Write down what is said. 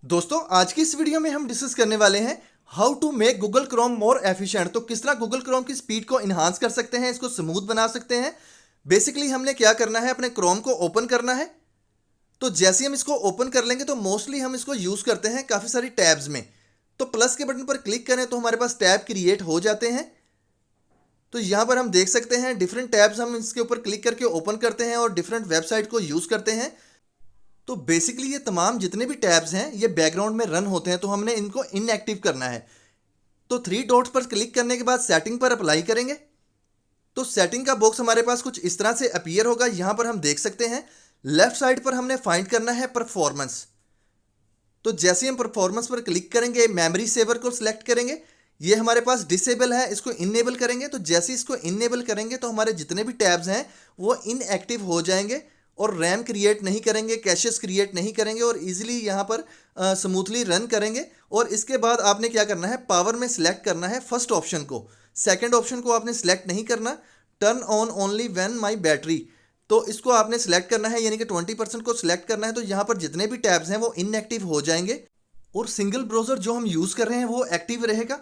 दोस्तों आज की इस वीडियो में हम डिस्कस करने वाले हैं how to make Google Chrome more efficient. तो किस तरह गूगल क्रोम की स्पीड को इन्हांस कर सकते हैं, इसको स्मूथ बना सकते हैं। बेसिकली हमने क्या करना है, अपने क्रोम को ओपन करना है। तो जैसे ही हम इसको ओपन कर लेंगे तो मोस्टली हम इसको यूज करते हैं काफी सारी टैब्स में। तो प्लस के बटन पर क्लिक करें तो हमारे पास टैब क्रिएट हो जाते हैं। तो यहां पर हम देख सकते हैं डिफरेंट टैब्स हम इसके ऊपर क्लिक करके ओपन करते हैं और डिफरेंट वेबसाइट को यूज करते हैं। तो बेसिकली ये तमाम जितने भी टैब्स हैं ये बैकग्राउंड में रन होते हैं, तो हमने इनको इनएक्टिव करना है। तो थ्री डॉट्स पर क्लिक करने के बाद सेटिंग पर अप्लाई करेंगे। तो सेटिंग का बॉक्स हमारे पास कुछ इस तरह से अपीयर होगा। यहां पर हम देख सकते हैं लेफ्ट साइड पर हमने फाइंड करना है परफॉर्मेंस। तो जैसे हम परफॉर्मेंस पर क्लिक करेंगे मेमोरी सेवर को सिलेक्ट करेंगे। ये हमारे पास डिसेबल है, इसको इनेबल करेंगे। तो जैसे इसको इनेबल करेंगे तो हमारे जितने भी टैब्स हैं वो इनएक्टिव हो जाएंगे और रैम क्रिएट नहीं करेंगे, कैशेस क्रिएट नहीं करेंगे और इजीली यहाँ पर स्मूथली रन करेंगे। और इसके बाद आपने क्या करना है, पावर में सिलेक्ट करना है फर्स्ट ऑप्शन को। सेकंड ऑप्शन को आपने सिलेक्ट नहीं करना। Turn on only when my battery, तो इसको आपने सिलेक्ट करना है, यानी कि 20% को सिलेक्ट करना है। तो यहाँ पर जितने भी टैब्स हैं वो इनएक्टिव हो जाएंगे और सिंगल ब्राउजर जो हम यूज़ कर रहे हैं वो एक्टिव रहेगा।